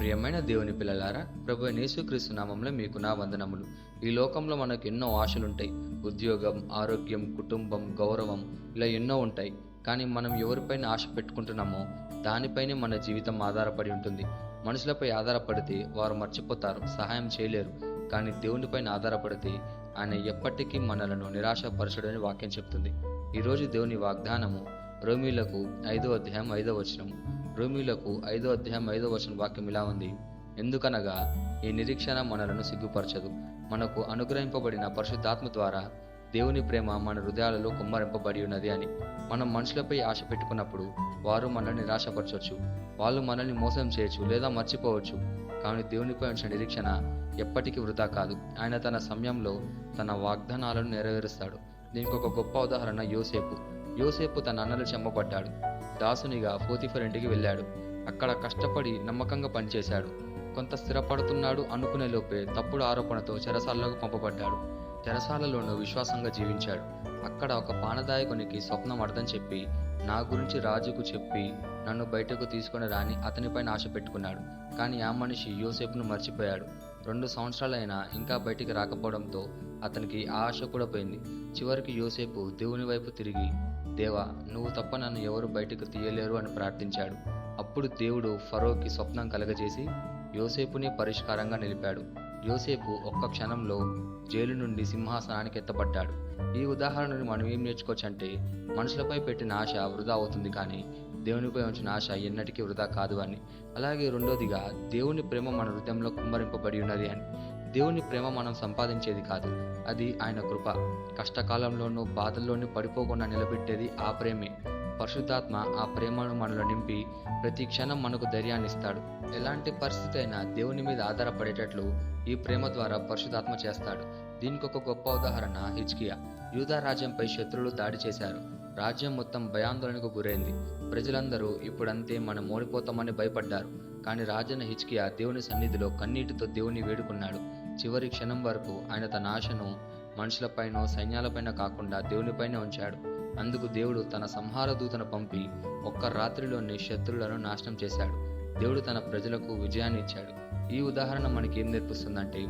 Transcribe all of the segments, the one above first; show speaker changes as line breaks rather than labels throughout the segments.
ప్రియమైన దేవుని పిల్లలారా, ప్రభు అయిన యేసుక్రీస్తు నామంలో మీకు నా వందనములు. ఈ లోకంలో మనకు ఎన్నో ఆశలుంటాయి. ఉద్యోగం, ఆరోగ్యం, కుటుంబం, గౌరవం, ఇలా ఎన్నో ఉంటాయి. కానీ మనం ఎవరిపైన ఆశ పెట్టుకుంటున్నామో దానిపైనే మన జీవితం ఆధారపడి ఉంటుంది. మనుషులపై ఆధారపడితే వారు మర్చిపోతారు, సహాయం చేయలేరు. కానీ దేవునిపైన ఆధారపడితే ఆయన ఎప్పటికీ మనలను నిరాశపరచడని వాక్యం చెప్తుంది. ఈరోజు దేవుని వాగ్దానము రోమీయులకు 5:5 రోమీయులకు 5:5 వాక్యం ఇలా ఉంది: ఎందుకనగా ఈ నిరీక్షణ మనలను సిగ్గుపరచదు, మనకు అనుగ్రహింపబడిన పరిశుద్ధాత్మ ద్వారా దేవుని ప్రేమ మన హృదయాలలో కుమ్మరింపబడి ఉన్నది అని. మనం మనుషులపై ఆశ పెట్టుకున్నప్పుడు వారు మనల్ని నిరాశపరచవచ్చు, వాళ్ళు మనల్ని మోసం చేయొచ్చు లేదా మర్చిపోవచ్చు. కానీ దేవునిపై ఉంచిన నిరీక్షణ ఎప్పటికీ వృధా కాదు. ఆయన తన సమయంలో తన వాగ్దానాలను నెరవేరుస్తాడు. దీనికి ఒక గొప్ప ఉదాహరణ యోసేపు తన అన్నలు చెమ్మబడ్డాడు. దాసునిగా పోతీఫర్ ఇంటికి వెళ్ళాడు. అక్కడ కష్టపడి నమ్మకంగా పనిచేశాడు. కొంత స్థిరపడుతున్నాడు అనుకునే లోపే తప్పుడు ఆరోపణతో చెరసాలలోకి పంపబడ్డాడు. చెరసాలలోనూ విశ్వాసంగా జీవించాడు. అక్కడ ఒక పానదాయకునికి స్వప్నం అర్థం చెప్పి, నా గురించి రాజుకు చెప్పి నన్ను బయటకు తీసుకొని రాని అతనిపైన ఆశ పెట్టుకున్నాడు. కానీ ఆ మనిషి యోసేపును మర్చిపోయాడు. 2 సంవత్సరాలైనా ఇంకా బయటికి రాకపోవడంతో అతనికి ఆ ఆశ కూడా పోయింది. చివరికి యోసేపు దేవుని వైపు తిరిగి, దేవా, నువ్వు తప్ప నన్ను ఎవరు బయటకు తీయలేరు అని ప్రార్థించాడు. అప్పుడు దేవుడు ఫరోకి స్వప్నం కలగజేసి యోసేపుని పరిష్కారంగా నిలిపాడు. యోసేపు ఒక్క క్షణంలో జైలు నుండి సింహాసనానికి ఎత్తబడ్డాడు. ఈ ఉదాహరణను మనం ఏం నేర్చుకోవచ్చు అంటే, మనుషులపై పెట్టిన ఆశ వృధా అవుతుంది, కానీ దేవునిపై ఉంచిన ఆశ ఎన్నటికీ వృధా కాదు అని. అలాగే రెండోదిగా, దేవుని ప్రేమ మన హృదయంలో కుమ్మరింపబడి ఉన్నది అని. దేవుని ప్రేమ మనం సంపాదించేది కాదు, అది ఆయన కృప. కష్టకాలంలోనూ బాధల్లోనూ పడిపోకుండా నిలబెట్టేది ఆ ప్రేమే. పరిశుద్ధాత్మ ఆ ప్రేమను మనలో నింపి ప్రతి క్షణం మనకు ధైర్యాన్ని ఇస్తాడు. ఎలాంటి పరిస్థితి అయినా దేవుని మీద ఆధారపడేటట్లు ఈ ప్రేమ ద్వారా పరిశుద్ధాత్మ చేస్తాడు. దీనికి ఒక గొప్ప ఉదాహరణ హిజ్కియా. యూదా రాజ్యంపై శత్రువులు దాడి చేశారు. రాజ్యం మొత్తం భయాందోళనకు గురైంది. ప్రజలందరూ ఇప్పుడంతే మనం ఓడిపోతామని భయపడ్డారు. కానీ రాజైన హిజ్కియా దేవుని సన్నిధిలో కన్నీటితో దేవుని వేడుకున్నాడు. చివరి క్షణం వరకు ఆయన తన ఆశను మనుషులపైనో సైన్యాలపైన కాకుండా దేవునిపైనే ఉంచాడు. అందుకు దేవుడు తన సంహార దూతను పంపి ఒక్క రాత్రిలోనే శత్రువులను నాశనం చేశాడు. దేవుడు తన ప్రజలకు విజయాన్ని ఇచ్చాడు. ఈ ఉదాహరణ మనకి ఏం నేర్పిస్తుందంటే,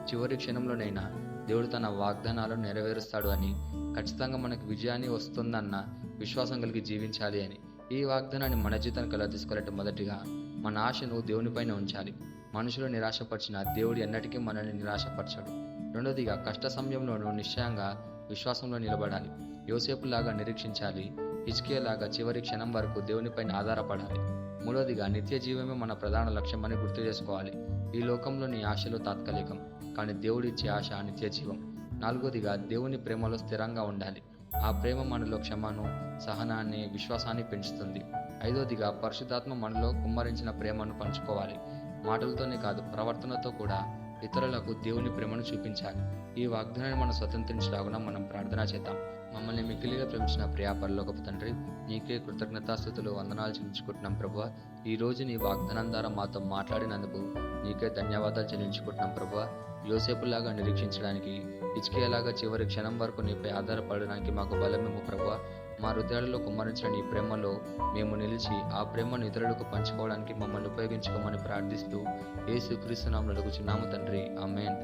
చివరి క్షణంలోనైనా దేవుడు తన వాగ్దానాలను నెరవేరుస్తాడు అని, ఖచ్చితంగా మనకు విజయాన్ని వస్తుందన్న విశ్వాసం కలిగి జీవించాలి అని. ఈ వాగ్దానాన్ని మన జీవితానికి ఎలా తీసుకోవాలంటే, మొదటిగా మన ఆశను దేవునిపైన ఉంచాలి. మనుషులు నిరాశపరిచిన దేవుడు ఎన్నటికీ మనల్ని నిరాశపరచడు. రెండోదిగా, కష్ట సమయంలోనూ నిశ్చయంగా విశ్వాసంలో నిలబడాలి. యోసేపులాగా నిరీక్షించాలి. హిజ్కియాలాగా చివరి క్షణం వరకు దేవునిపైన ఆధారపడాలి. మూడోదిగా, నిత్య జీవమే మన ప్రధాన లక్ష్యం అని గుర్తు చేసుకోవాలి. ఈ లోకంలోని ఆశలు తాత్కాలికం, కానీ దేవుడిచ్చే ఆశ నిత్య జీవం. నాలుగోదిగా, దేవుని ప్రేమలో స్థిరంగా ఉండాలి. ఆ ప్రేమ మనలో క్షమను, సహనాన్ని, విశ్వాసాన్ని పెంచుతుంది. ఐదోదిగా, పరిశుద్ధాత్మ మనలో కుమ్మరించిన ప్రేమను పంచుకోవాలి. మాటలతోనే కాదు, ప్రవర్తనతో కూడా ఇతరులకు దేవుని ప్రేమను చూపించాలి. ఈ వాగ్దానాన్ని మనం స్వతంత్రించలాగున మనం ప్రార్థన చేద్దాం. మమ్మల్ని మిక్కిలిగా ప్రేమించిన ప్రియా పరలోకపు తండ్రి, నీకే కృతజ్ఞతాస్తుతులు, వందనాలు చెల్లించుకుంటున్నాం ప్రభువా. ఈ రోజు నీ వాగ్దానం ద్వారా మాతో మాట్లాడినందుకు నీకే ధన్యవాదాలు చెల్లించుకుంటున్నాం ప్రభువా. యోసేపులాగా నిరీక్షించడానికి, హిజ్కియాలాగా చివరి క్షణం వరకు నీపై ఆధారపడడానికి మాకు బలమేమో ప్రభువా. మా హృదయాలలో కుమ్మరించిన నీ ప్రేమలో మేము నిలిచి ఆ ప్రేమను ఇతరులకు పంచుకోవడానికి మమ్మల్ని ఉపయోగించుకోమని ప్రార్థిస్తూ యేసుక్రీస్తు నామములో అడుగుచున్నాము తండ్రి, ఆమేన్.